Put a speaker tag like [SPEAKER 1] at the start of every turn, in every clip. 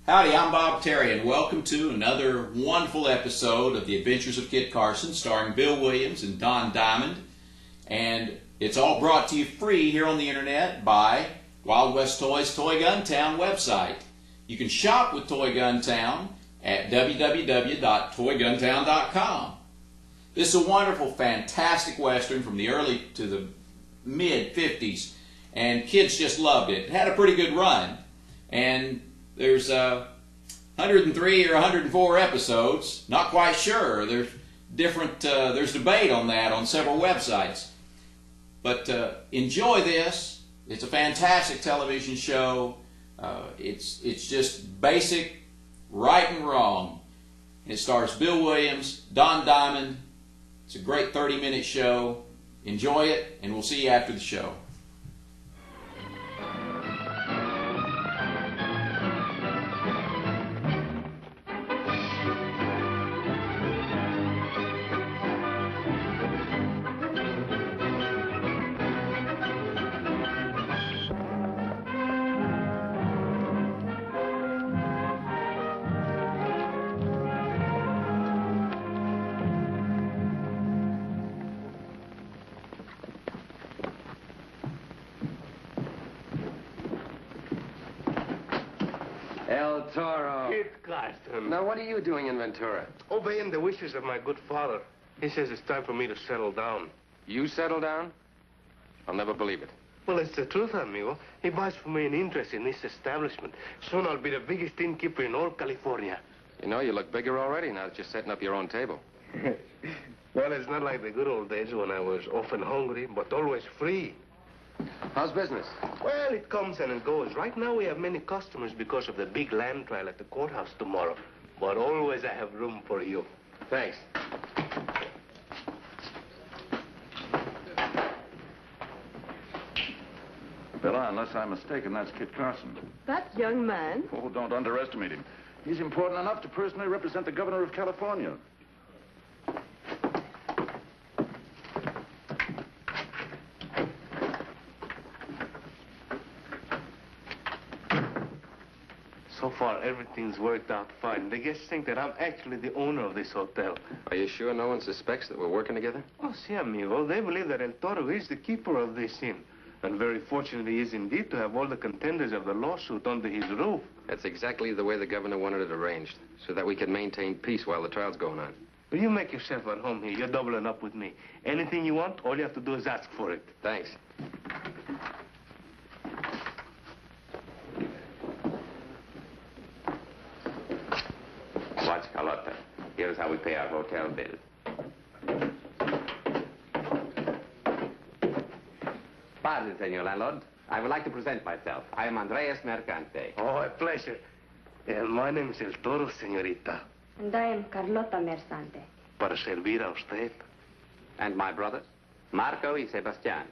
[SPEAKER 1] Howdy, I'm Bob Terry, and welcome to another wonderful episode of The Adventures of Kit Carson, starring Bill Williams and Don Diamond. And it's all brought to you free here on the internet by Wild West Toys Toy Gun Town website. You can shop with Toy Gun Town at www.toyguntown.com. This is a wonderful, fantastic Western from the early to the mid-50s, and kids just loved it. It had a pretty good run, and there's 103 or 104 episodes. Not quite sure. There's there's debate on that on several websites. But enjoy this. It's a fantastic television show. It's just basic, right and wrong. It stars Bill Williams, Don Diamond. It's a great 30-minute show. Enjoy it, and we'll see you after the show.
[SPEAKER 2] El Toro.
[SPEAKER 3] Kit Carson.
[SPEAKER 2] Now, what are you doing in Ventura?
[SPEAKER 3] Obeying the wishes of my good father. He says it's time for me to settle down.
[SPEAKER 2] You settle down? I'll never believe it.
[SPEAKER 3] Well, it's the truth, amigo. He buys for me an interest in this establishment. Soon I'll be the biggest innkeeper in all California.
[SPEAKER 2] You know, you look bigger already now that you're setting up your own table.
[SPEAKER 3] Well, it's not like the good old days when I was often hungry, but always free.
[SPEAKER 2] How's business?
[SPEAKER 3] Well, it comes and it goes. Right now we have many customers because of the big land trial at the courthouse tomorrow. But always I have room for you.
[SPEAKER 2] Thanks.
[SPEAKER 4] Bella, unless I'm mistaken, that's Kit Carson.
[SPEAKER 5] That young man?
[SPEAKER 4] Oh, don't underestimate him. He's important enough to personally represent the governor of California.
[SPEAKER 3] So far, everything's worked out fine. The guests think that I'm actually the owner of this hotel.
[SPEAKER 2] Are you sure no one suspects that we're working together?
[SPEAKER 3] Oh, si, amigo. They believe that El Toro is the keeper of this inn. And very fortunate he is indeed to have all the contenders of the lawsuit under his roof.
[SPEAKER 2] That's exactly the way the governor wanted it arranged, so that we could maintain peace while the trial's going on.
[SPEAKER 3] Well, you make yourself at home here. You're doubling up with me. Anything you want, all you have to do is ask for it.
[SPEAKER 2] Thanks.
[SPEAKER 6] Watch, Carlotta. Here's how we pay our hotel bill. Pardon, senor landlord. I would like to present myself. I am Andreas Mercante.
[SPEAKER 3] Oh, a pleasure. My name is El Toro, señorita.
[SPEAKER 5] And I am Carlota Mersante.
[SPEAKER 3] Para servir a usted.
[SPEAKER 6] And my brothers, Marco y Sebastian.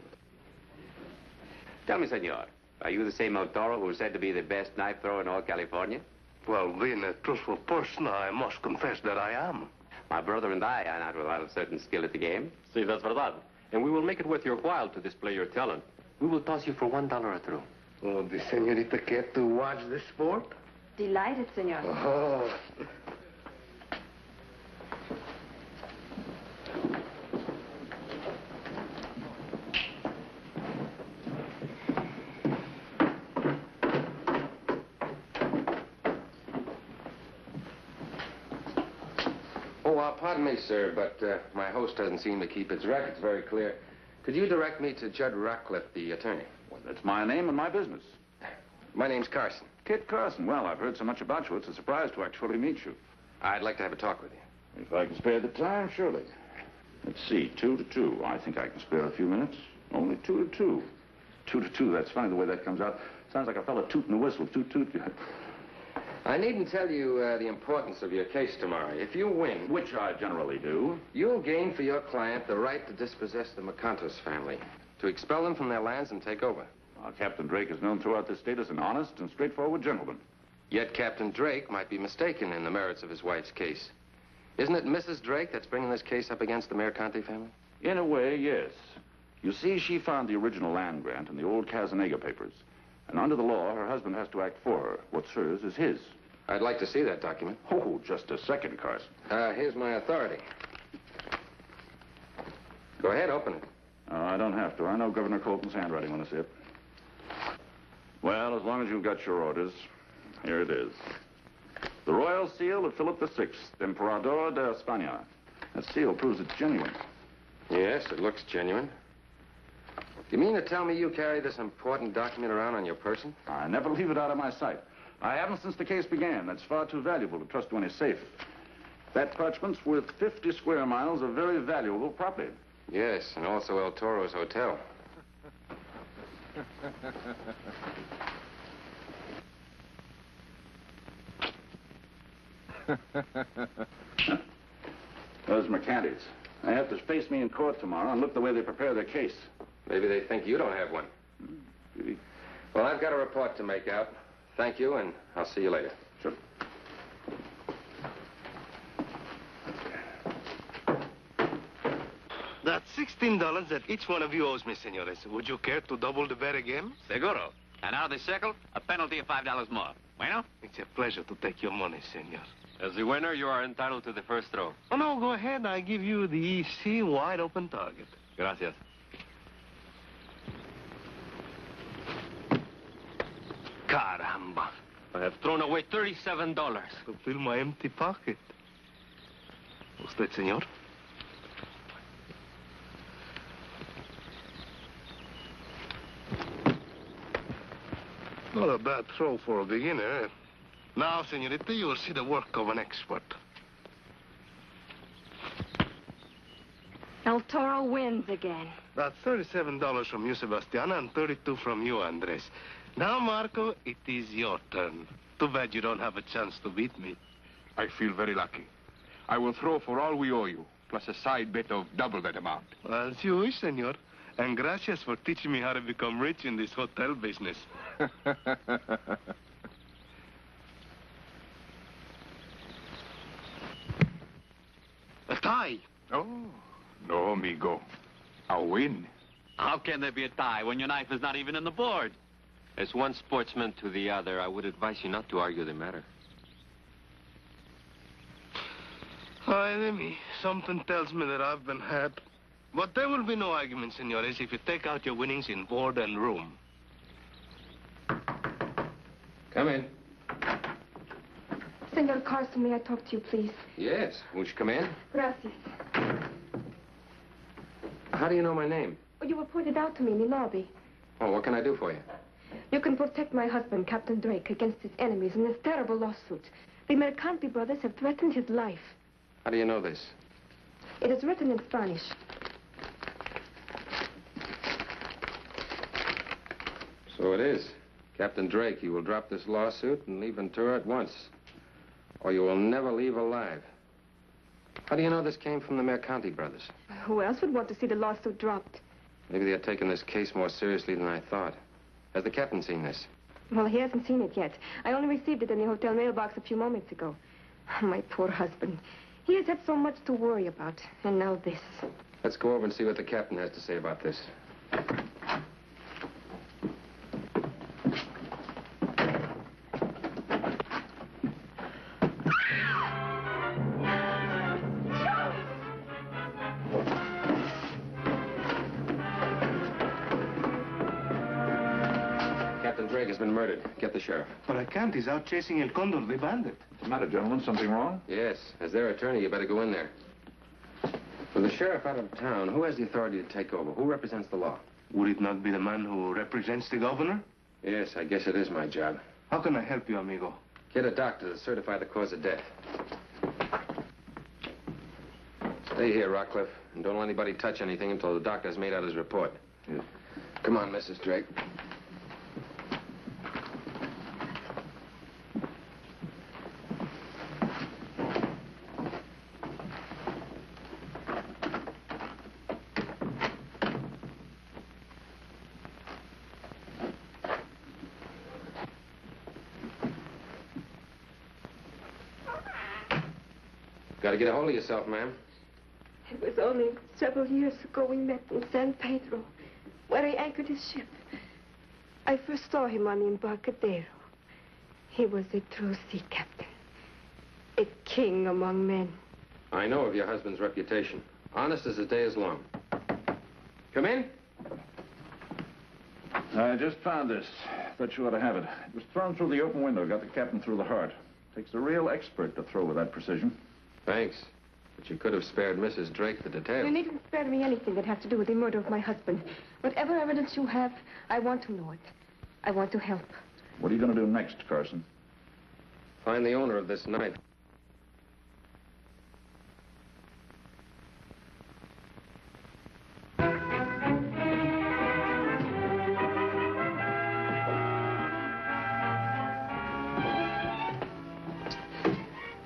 [SPEAKER 6] Tell me, senor, are you the same El Toro who is said to be the best knife thrower in all California?
[SPEAKER 3] Well, being a truthful person, I must confess that I am.
[SPEAKER 6] My brother and I are not without a certain skill at the game.
[SPEAKER 7] Si, that's verdad. And we will make it worth your while to display your talent. We will toss you for $1 a throw.
[SPEAKER 3] Oh, the señorita care to watch the sport?
[SPEAKER 5] Delighted, senor.
[SPEAKER 3] Oh.
[SPEAKER 2] Pardon me, sir, but my host doesn't seem to keep its records very clear. Could you direct me to Judd Ratcliffe, the attorney?
[SPEAKER 4] Well, that's my name and my business.
[SPEAKER 2] My name's Carson.
[SPEAKER 4] Kit Carson. Well, I've heard so much about you, it's a surprise to actually meet you.
[SPEAKER 2] I'd like to have a talk with you.
[SPEAKER 4] If I can spare the time, surely. Let's see, 2 to 2. I think I can spare a few minutes. Only 2 to 2. 2 to 2, that's funny the way that comes out. Sounds like a fella tooting a whistle. Toot, toot.
[SPEAKER 2] I needn't tell you the importance of your case tomorrow. If you win,
[SPEAKER 4] Which I generally do.
[SPEAKER 2] you'll gain for your client the right to dispossess the McContos family, to expel them from their lands and take over.
[SPEAKER 4] Captain Drake is known throughout this state as an honest and straightforward gentleman.
[SPEAKER 2] Yet Captain Drake might be mistaken in the merits of his wife's case. Isn't it Mrs. Drake that's bringing this case up against the Mercante family?
[SPEAKER 4] In a way, yes. You see, she found the original land grant in the old Casanega papers. And under the law, her husband has to act for her. What's hers is his.
[SPEAKER 2] I'd like to see that document.
[SPEAKER 4] Oh, just a second, Carson.
[SPEAKER 2] Here's my authority. Go ahead, open it.
[SPEAKER 4] I don't have to. I know Governor Colton's handwriting when I see it. Well, as long as you've got your orders, here it is. The royal seal of Philip VI, Emperador de España. That seal proves it's genuine.
[SPEAKER 2] Yes, it looks genuine. You mean to tell me you carry this important document around on your person?
[SPEAKER 4] I never leave it out of my sight. I haven't since the case began. That's far too valuable to trust to any safe. That parchment's worth 50 square miles of very valuable property.
[SPEAKER 2] Yes, and also El Toro's hotel.
[SPEAKER 4] Those mercantes. They have to face me in court tomorrow and look the way they prepare their case.
[SPEAKER 2] Maybe they think you don't have one. Well, I've got a report to make out. Thank you, and I'll see you later.
[SPEAKER 4] Sure.
[SPEAKER 3] That's $16 that each one of you owes me, senores. Would you care to double the bet again?
[SPEAKER 6] Seguro. And out of the circle, a penalty of $5 more. Bueno?
[SPEAKER 3] It's a pleasure to take your money, senor.
[SPEAKER 7] As the winner, you are entitled to the first throw.
[SPEAKER 3] Oh, no, go ahead. I give you the easy, wide-open target.
[SPEAKER 7] Gracias.
[SPEAKER 3] Caramba.
[SPEAKER 7] I have thrown away $37.
[SPEAKER 3] To fill my empty pocket. ¿Usted, señor? Not a bad throw for a beginner. Now, señorita, you will see the work of an expert.
[SPEAKER 5] El Toro wins again.
[SPEAKER 3] That's $37 from you, Sebastiana, and $32 from you, Andres. Now, Marco, it is your turn. Too bad you don't have a chance to beat me.
[SPEAKER 8] I feel very lucky. I will throw for all we owe you, plus a side bet of double that amount.
[SPEAKER 3] As you wish, senor. And gracias for teaching me how to become rich in this hotel business. A tie.
[SPEAKER 8] Oh, no, amigo. I'll win.
[SPEAKER 6] How can there be a tie when your knife is not even in the board?
[SPEAKER 7] As one sportsman to the other, I would advise you not to argue the matter.
[SPEAKER 3] Ay de me. Something tells me that I've been had. But there will be no argument, senores, if you take out your winnings in board and room.
[SPEAKER 2] Come in.
[SPEAKER 5] Senor Carson, may I talk to you, please?
[SPEAKER 2] Yes. Won't you come in?
[SPEAKER 5] Gracias.
[SPEAKER 2] How do you know my name?
[SPEAKER 5] Oh, you were pointed out to me in the lobby.
[SPEAKER 2] Oh, what can I do for you?
[SPEAKER 5] You can protect my husband, Captain Drake, against his enemies in this terrible lawsuit. The Mercanti brothers have threatened his life.
[SPEAKER 2] How do you know this?
[SPEAKER 5] It is written in Spanish.
[SPEAKER 2] So it is. Captain Drake, you will drop this lawsuit and leave Ventura at once. Or you will never leave alive. How do you know this came from the Mercanti brothers?
[SPEAKER 5] Who else would want to see the lawsuit dropped?
[SPEAKER 2] Maybe they're taking this case more seriously than I thought. Has the captain seen this?
[SPEAKER 5] Well, he hasn't seen it yet. I only received it in the hotel mailbox a few moments ago. My poor husband. He has had so much to worry about. And now this.
[SPEAKER 2] Let's go over and see what the captain has to say about this. Captain Drake has been murdered. Get the sheriff.
[SPEAKER 3] But I can't. He's out chasing El Condor, the bandit.
[SPEAKER 4] What's the matter, gentlemen? Something wrong?
[SPEAKER 2] Yes. As their attorney, you better go in there. With the sheriff out of town, who has the authority to take over? Who represents the law?
[SPEAKER 3] Would it not be the man who represents the governor?
[SPEAKER 2] Yes, I guess it is my job.
[SPEAKER 3] How can I help you, amigo?
[SPEAKER 2] Get a doctor to certify the cause of death. Stay here, Rockcliffe, and don't let anybody touch anything until the doctor's made out his report.
[SPEAKER 4] Yeah.
[SPEAKER 2] Come on, Mrs. Drake. Got to get a hold of yourself, ma'am.
[SPEAKER 5] It was only several years ago we met in San Pedro, where he anchored his ship. I first saw him on the Embarcadero. He was a true sea captain. A king among men.
[SPEAKER 2] I know of your husband's reputation. Honest as the day is long. Come in.
[SPEAKER 4] I just found this. Thought you ought to have it. It was thrown through the open window. Got the captain through the heart. Takes a real expert to throw with that precision.
[SPEAKER 2] Thanks. But you could have spared Mrs. Drake the details.
[SPEAKER 5] You needn't spare me anything that has to do with the murder of my husband. Whatever evidence you have, I want to know it. I want to help.
[SPEAKER 4] What are you going to do next, Carson?
[SPEAKER 2] Find the owner of this knife.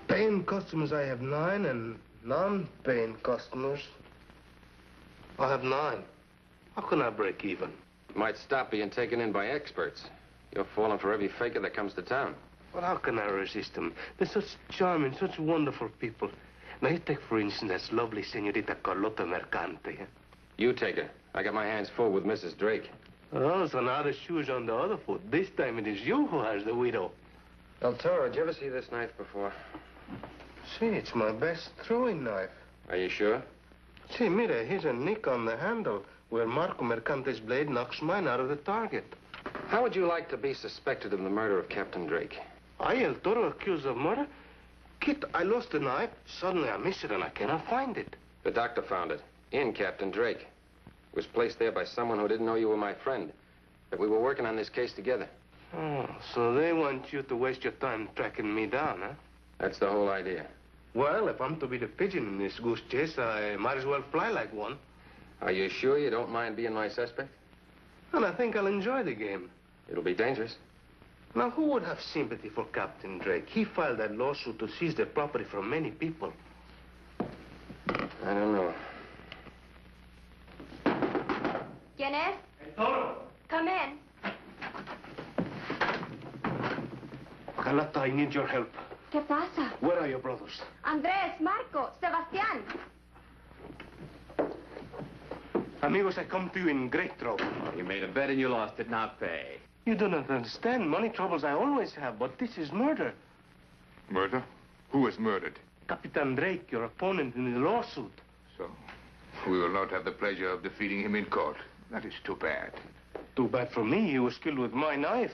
[SPEAKER 3] Paying customers, I have 9, and non-paying customers, I have 9. How can I break even?
[SPEAKER 2] Might stop being taken in by experts. You're falling for every faker that comes to town.
[SPEAKER 3] Well, how can I resist them? They're such charming, such wonderful people. Now, you take, for instance, that lovely Senorita Carlota Mercante.
[SPEAKER 2] You take her. I got my hands full with Mrs. Drake.
[SPEAKER 3] Oh, so now the shoe's on the other foot. This time it is you who has the widow.
[SPEAKER 2] El Toro, did you ever see this knife before?
[SPEAKER 3] See, it's my best throwing knife.
[SPEAKER 2] Are you sure?
[SPEAKER 3] See, mira, here's a nick on the handle where Marco Mercante's blade knocks mine out of the target.
[SPEAKER 2] How would you like to be suspected of the murder of Captain Drake?
[SPEAKER 3] I, El Toro, accused of murder? Kit, I lost the knife. Suddenly I miss it and I cannot find it.
[SPEAKER 2] The doctor found it. In Captain Drake. It was placed there by someone who didn't know you were my friend. That we were working on this case together.
[SPEAKER 3] Oh, so they want you to waste your time tracking me down, huh?
[SPEAKER 2] That's the whole idea.
[SPEAKER 3] Well, if I'm to be the pigeon in this goose chase, I might as well fly like one.
[SPEAKER 2] Are you sure you don't mind being my suspect?
[SPEAKER 3] And I think I'll enjoy the game.
[SPEAKER 2] It'll be dangerous.
[SPEAKER 3] Now, who would have sympathy for Captain Drake? He filed that lawsuit to seize their property from many people.
[SPEAKER 2] I don't know.
[SPEAKER 5] ¿Quién es?
[SPEAKER 3] El Toro.
[SPEAKER 5] Come in.
[SPEAKER 3] Carlota, I need your help.
[SPEAKER 5] ¿Qué pasa?
[SPEAKER 3] Where are your brothers?
[SPEAKER 5] Andrés, Marco, Sebastián.
[SPEAKER 3] Amigos, I come to you in great trouble.
[SPEAKER 6] You made a bet and you lost it, now pay.
[SPEAKER 3] You do not understand. Money troubles I always have, but this is murder.
[SPEAKER 8] Murder? Who was murdered?
[SPEAKER 3] Capitan Drake, your opponent in the lawsuit.
[SPEAKER 8] So, we will not have the pleasure of defeating him in court. That is too bad.
[SPEAKER 3] Too bad for me. He was killed with my knife.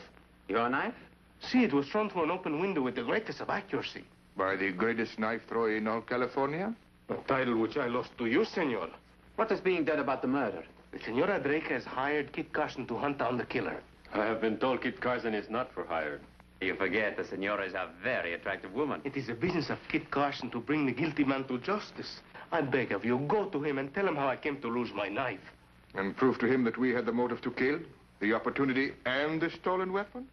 [SPEAKER 6] Your knife?
[SPEAKER 3] See, it was thrown through an open window with the greatest of accuracy.
[SPEAKER 8] By the greatest knife thrower in all California?
[SPEAKER 3] A title which I lost to you, senor.
[SPEAKER 6] What is being done about the murder?
[SPEAKER 3] The Senora Drake has hired Kit Carson to hunt down the killer.
[SPEAKER 7] I have been told Kit Carson is not for hire.
[SPEAKER 6] You forget the senora is a very attractive woman.
[SPEAKER 3] It is the business of Kit Carson to bring the guilty man to justice. I beg of you, go to him and tell him how I came to lose my knife.
[SPEAKER 8] And prove to him that we had the motive to kill, the opportunity, and the stolen weapon?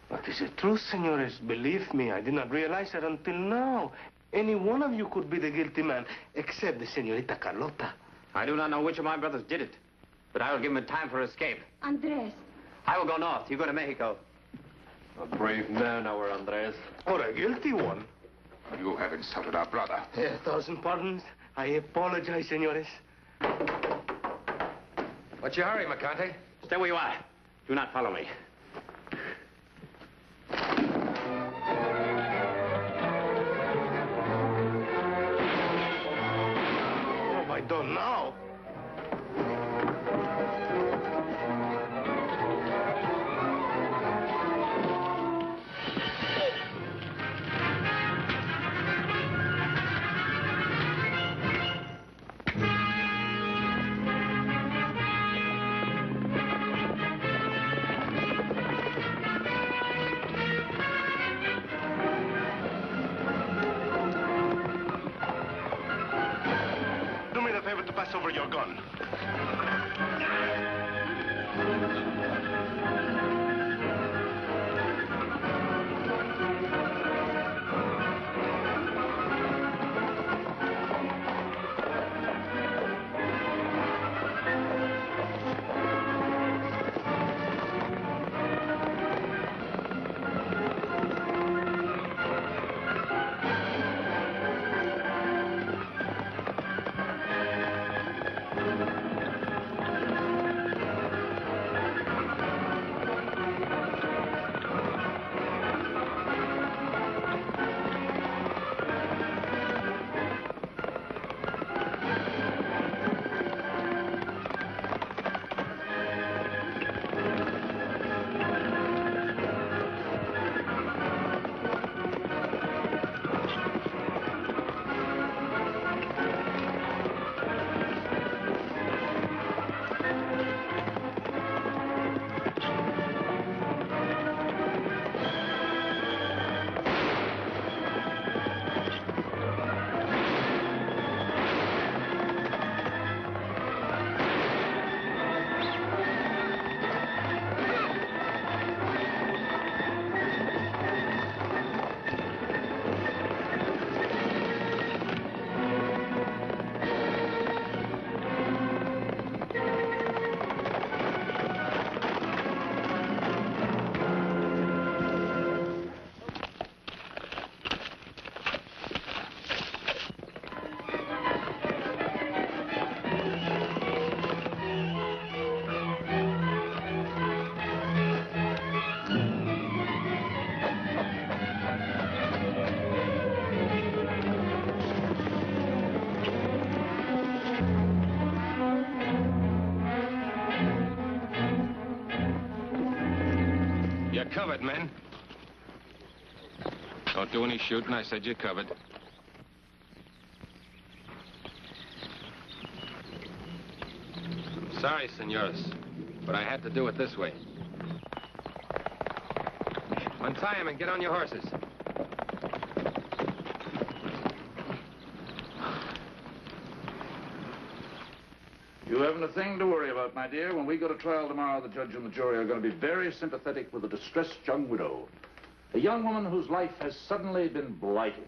[SPEAKER 3] But is it true, senores? Believe me, I did not realize it until now. Any one of you could be the guilty man, except the Senorita Carlota.
[SPEAKER 6] I do not know which of my brothers did it, but I will give him time for escape.
[SPEAKER 5] Andrés.
[SPEAKER 6] I will go north. You go to Mexico.
[SPEAKER 7] A brave man, our Andres.
[SPEAKER 3] Or a guilty one.
[SPEAKER 8] You have insulted our brother.
[SPEAKER 3] 1,000 pardons. I apologize, senores.
[SPEAKER 2] What's your hurry, Mercante?
[SPEAKER 6] Stay where you are. Do not follow me.
[SPEAKER 3] What have I done now?
[SPEAKER 2] covered, men. Don't do any shooting. I said you're covered. Sorry, senores, but I had to do it this way. Untie him and get on your horses.
[SPEAKER 4] You haven't a thing to worry about, my dear. When we go to trial tomorrow, the judge and the jury are going to be very sympathetic with a distressed young widow. A young woman whose life has suddenly been blighted.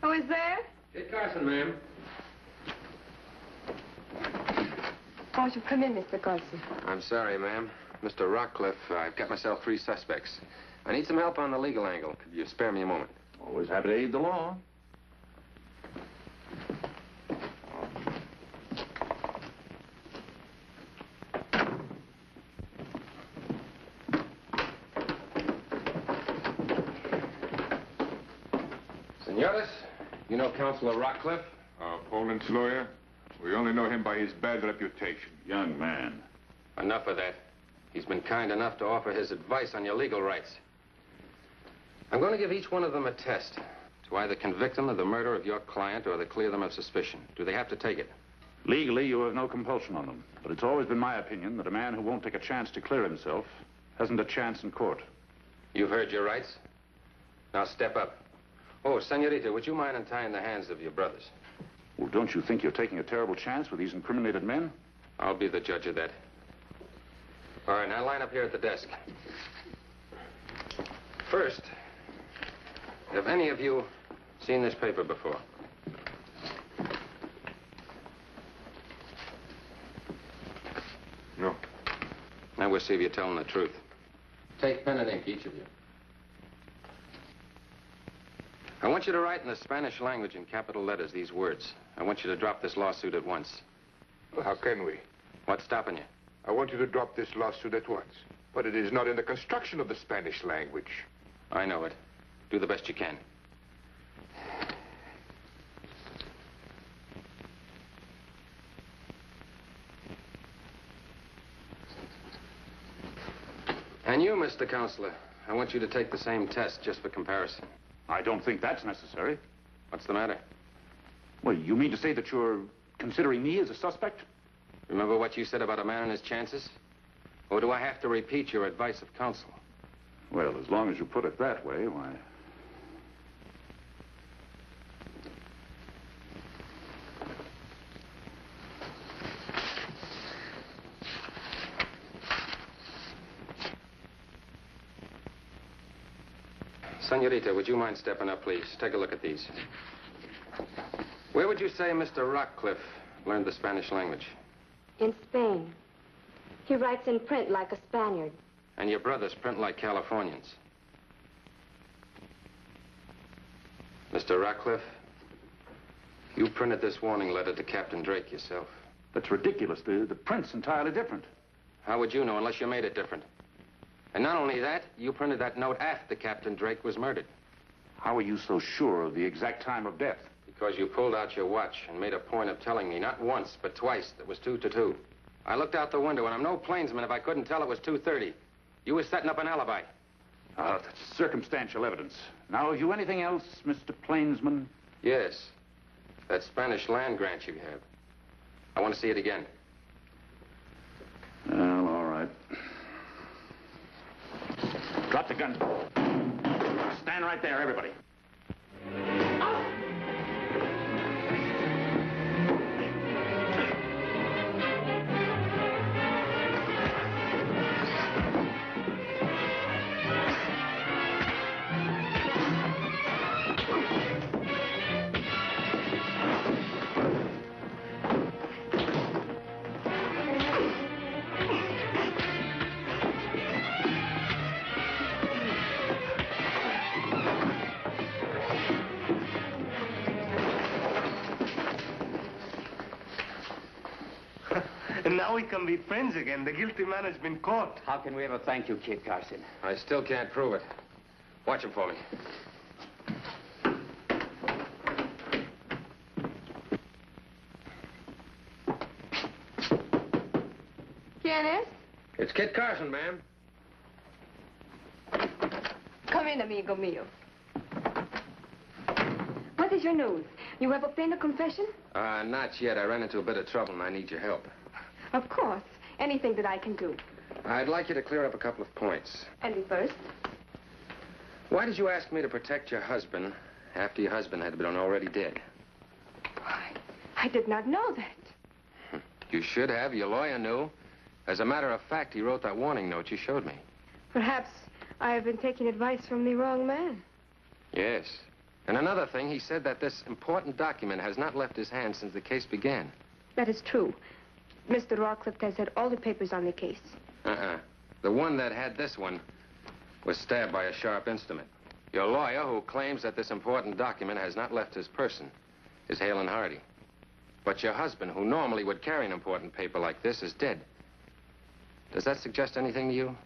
[SPEAKER 5] Who is there?
[SPEAKER 2] Kit Carson, ma'am.
[SPEAKER 5] Won't you come in, Mr. Carson?
[SPEAKER 2] I'm sorry, ma'am. Mr. Rockcliffe, I've got myself 3 suspects. I need some help on the legal angle. Could you spare me a moment?
[SPEAKER 4] Always happy to aid the law.
[SPEAKER 2] Senores, you know Counselor Rockcliffe?
[SPEAKER 8] Poland's lawyer? We only know him by his bad reputation.
[SPEAKER 4] Young man.
[SPEAKER 2] Enough of that. He's been kind enough to offer his advice on your legal rights. I'm going to give each one of them a test to either convict them of the murder of your client or to clear them of suspicion. Do they have to take it?
[SPEAKER 4] Legally, you have no compulsion on them. But it's always been my opinion that a man who won't take a chance to clear himself hasn't a chance in court.
[SPEAKER 2] You've heard your rights. Now step up. Oh, senorita, would you mind untying the hands of your brothers?
[SPEAKER 4] Well, don't you think you're taking a terrible chance with these incriminated men?
[SPEAKER 2] I'll be the judge of that. All right, now line up here at the desk. First, have any of you seen this paper before?
[SPEAKER 8] No.
[SPEAKER 2] Now we'll see if you're telling the truth. Take pen and ink, each of you. I want you to write in the Spanish language in capital letters these words. I want you to drop this lawsuit at once.
[SPEAKER 9] Well, how can we?
[SPEAKER 2] What's stopping you?
[SPEAKER 9] I want you to drop this lawsuit at once. But it is not in the construction of the Spanish language.
[SPEAKER 2] I know it. Do the best you can. And you, Mr. Counselor, I want you to take the same test just for comparison.
[SPEAKER 4] I don't think that's necessary.
[SPEAKER 2] What's the matter?
[SPEAKER 4] Well, you mean to say that you're considering me as a suspect?
[SPEAKER 2] Remember what you said about a man and his chances? Or do I have to repeat your advice of counsel?
[SPEAKER 4] Well, as long as you put it that way, why...
[SPEAKER 2] Senorita, would you mind stepping up, please? Take a look at these. Where would you say Mr. Rockcliffe learned the Spanish language?
[SPEAKER 5] In Spain. He writes in print like a Spaniard.
[SPEAKER 2] And your brothers print like Californians. Mr. Rockcliffe, you printed this warning letter to Captain Drake yourself.
[SPEAKER 4] That's ridiculous. The print's entirely different.
[SPEAKER 2] How would you know unless you made it different? And not only that, you printed that note after Captain Drake was murdered.
[SPEAKER 4] How are you so sure of the exact time of death?
[SPEAKER 2] Because you pulled out your watch and made a point of telling me, not once, but twice, that it was 2 to 2. I looked out the window, and I'm no plainsman if I couldn't tell it was 2:30. You were setting up an alibi.
[SPEAKER 4] That's circumstantial evidence. Now, have you anything else, Mr. Plainsman?
[SPEAKER 2] Yes. That Spanish land grant you have. I want to see it again.
[SPEAKER 4] Well, all right. Drop the gun. Stand right there, everybody.
[SPEAKER 3] And now we can be friends again. The guilty man has been caught.
[SPEAKER 6] How can we ever thank you, Kit Carson?
[SPEAKER 2] I still can't prove it. Watch him for me.
[SPEAKER 5] ¿Quién es?
[SPEAKER 2] It's Kit Carson, ma'am.
[SPEAKER 5] Come in, amigo mío. What is your news? You have obtained a confession?
[SPEAKER 2] Not yet. I ran into a bit of trouble and I need your help.
[SPEAKER 5] Of course. Anything that I can do.
[SPEAKER 2] I'd like you to clear up a couple of points.
[SPEAKER 5] And the first?
[SPEAKER 2] Why did you ask me to protect your husband after your husband had been already dead?
[SPEAKER 5] I did not know that.
[SPEAKER 2] You should have. Your lawyer knew. As a matter of fact, he wrote that warning note you showed me.
[SPEAKER 5] Perhaps I have been taking advice from the wrong man.
[SPEAKER 2] Yes. And another thing, he said that this important document has not left his hands since the case began.
[SPEAKER 5] That is true. Mr. Rawcliffe has had all the papers on the case.
[SPEAKER 2] The one that had this one was stabbed by a sharp instrument. Your lawyer, who claims that this important document has not left his person, is hale and hearty. But your husband, who normally would carry an important paper like this, is dead. Does that suggest anything to you?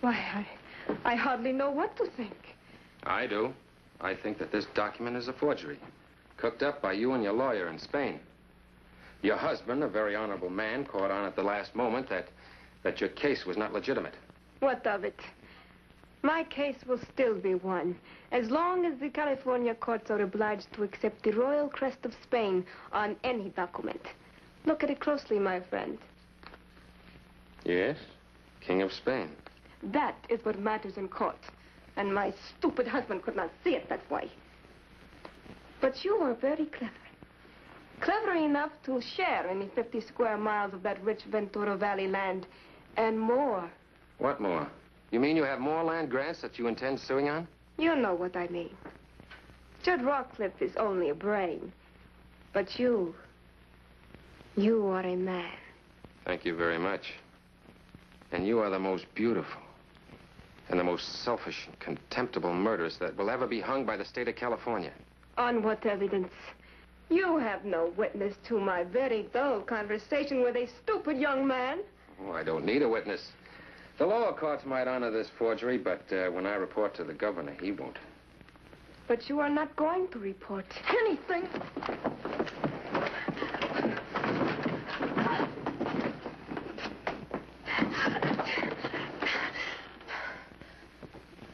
[SPEAKER 5] Why, I hardly know what to think.
[SPEAKER 2] I do. I think that this document is a forgery, cooked up by you and your lawyer in Spain. Your husband, a very honorable man, caught on at the last moment that your case was not legitimate.
[SPEAKER 5] What of it? My case will still be won, as long as the California courts are obliged to accept the royal crest of Spain on any document. Look at it closely, my friend.
[SPEAKER 2] Yes, King of Spain.
[SPEAKER 5] That is what matters in court. And my stupid husband could not see it that way. But you are very clever. Clever enough to share in the 50 square miles of that rich Ventura Valley land, and more.
[SPEAKER 2] What more? You mean you have more land grants that you intend suing on?
[SPEAKER 5] You know what I mean. Judd Rawcliffe is only a brain. But you are a man.
[SPEAKER 2] Thank you very much. And you are the most beautiful and the most selfish and contemptible murderess that will ever be hung by the state of California.
[SPEAKER 5] On what evidence? You have no witness to my very dull conversation with a stupid young man.
[SPEAKER 2] Oh, I don't need a witness. The lower courts might honor this forgery, but when I report to the governor, he won't.
[SPEAKER 5] But you are not going to report anything.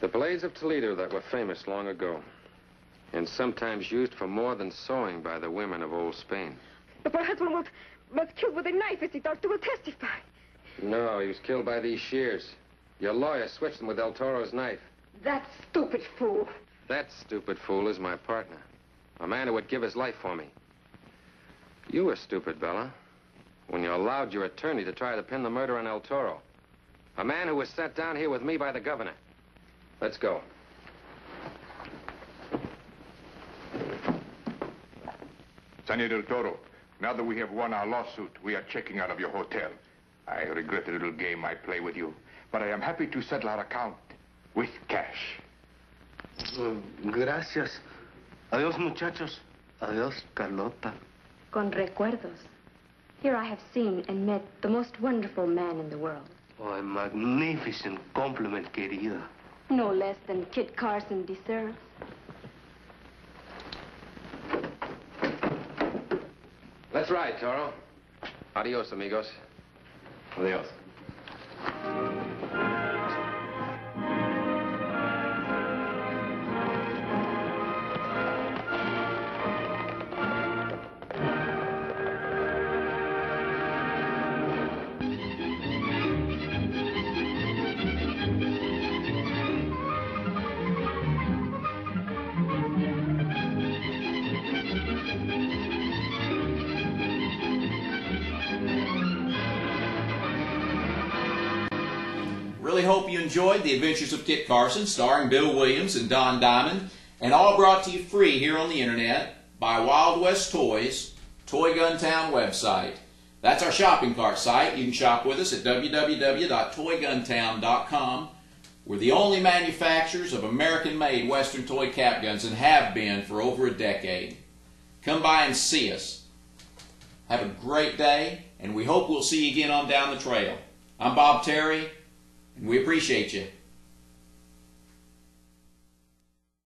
[SPEAKER 2] The blades of Toledo that were famous long ago, and sometimes used for more than sewing by the women of old Spain.
[SPEAKER 5] But my husband was killed with a knife, as the doctor will testify.
[SPEAKER 2] No, he was killed by these shears. Your lawyer switched them with Del Toro's knife.
[SPEAKER 5] That stupid fool.
[SPEAKER 2] That stupid fool is my partner. A man who would give his life for me. You were stupid, Bella, when you allowed your attorney to try to pin the murder on El Toro. A man who was sent down here with me by the governor. Let's go.
[SPEAKER 9] Senor Del Toro, now that we have won our lawsuit, we are checking out of your hotel. I regret the little game I play with you, but I am happy to settle our account with cash.
[SPEAKER 3] Gracias. Adiós, muchachos. Adiós, Carlota.
[SPEAKER 10] Con recuerdos. Here I have seen and met the most wonderful man in the world.
[SPEAKER 3] Oh, a magnificent compliment, querida.
[SPEAKER 10] No less than Kit Carson deserves.
[SPEAKER 2] Let's ride, Toro. Adios, amigos.
[SPEAKER 3] Adiós.
[SPEAKER 1] Really hope you enjoyed The Adventures of Kit Carson, starring Bill Williams and Don Diamond, and all brought to you free here on the internet by Wild West Toys, Toy Gun Town website. That's our shopping cart site. You can shop with us at www.toyguntown.com. We're the only manufacturers of American-made Western toy cap guns and have been for over a decade. Come by and see us. Have a great day, and we hope we'll see you again on Down the Trail. I'm Bob Terry, and we appreciate you.